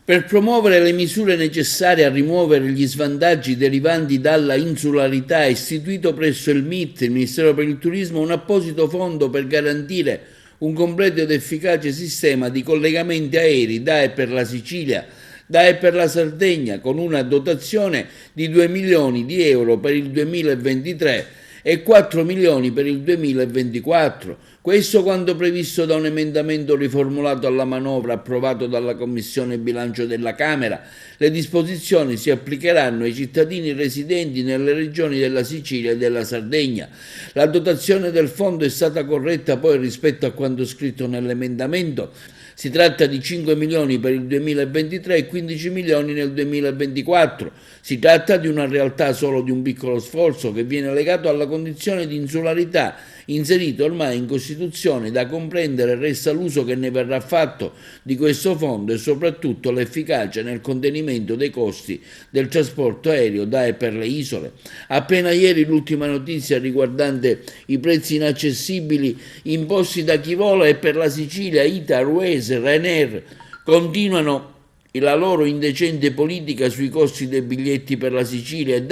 Per promuovere le misure necessarie a rimuovere gli svantaggi derivanti dalla insularità, è istituito presso il MIT, il Ministero per il Turismo, un apposito fondo per garantire un completo ed efficace sistema di collegamenti aerei da e per la Sicilia, da e per la Sardegna, con una dotazione di 2 milioni di euro per il 2023 e 4 milioni per il 2024. Questo quanto previsto da un emendamento riformulato alla manovra approvato dalla Commissione Bilancio della Camera. Le disposizioni si applicheranno ai cittadini residenti nelle regioni della Sicilia e della Sardegna. La dotazione del fondo è stata corretta poi rispetto a quanto scritto nell'emendamento. Si tratta di 5 milioni per il 2023 e 15 milioni nel 2024. Si tratta di una realtà solo di un piccolo sforzo che viene legato alla condizione di insularità inserito ormai in Costituzione. Da comprendere resta l'uso che ne verrà fatto di questo fondo e soprattutto l'efficacia nel contenimento dei costi del trasporto aereo da e per le isole. Appena ieri l'ultima notizia riguardante i prezzi inaccessibili imposti da chi vola e per la Sicilia, Ita, Airways, Ryanair continuano la loro indecente politica sui costi dei biglietti per la Sicilia e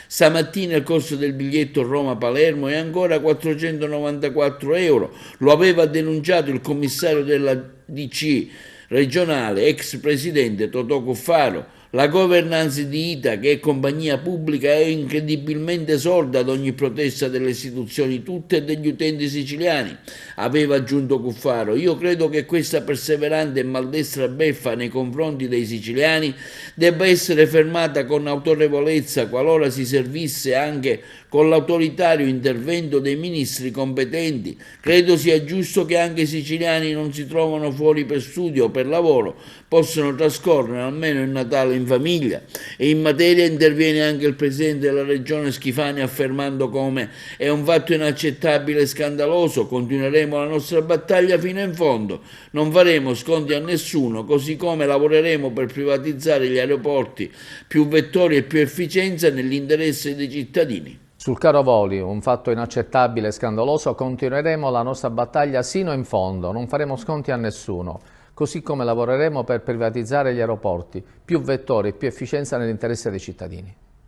stamattina il costo del biglietto Roma-Palermo è ancora 494 euro. Lo aveva denunciato il commissario della DC regionale, ex presidente Totò Cuffaro. La governance di Ita, che è compagnia pubblica, è incredibilmente sorda ad ogni protesta delle istituzioni tutte e degli utenti siciliani, aveva aggiunto Cuffaro. Io credo che questa perseverante e maldestra beffa nei confronti dei siciliani debba essere fermata con autorevolezza qualora si servisse anche con l'autoritario intervento dei ministri competenti. Credo sia giusto che anche i siciliani non si trovano fuori per studio o per lavoro possano trascorrere almeno il Natale in famiglia. E in materia interviene anche il presidente della regione Schifani affermando come è un fatto inaccettabile e scandaloso. Continueremo la nostra battaglia fino in fondo, non faremo sconti a nessuno, così come lavoreremo per privatizzare gli aeroporti, più vettori e più efficienza nell'interesse dei cittadini. Sul caro voli, un fatto inaccettabile e scandaloso, continueremo la nostra battaglia sino in fondo, non faremo sconti a nessuno, così come lavoreremo per privatizzare gli aeroporti, più vettori e più efficienza nell'interesse dei cittadini.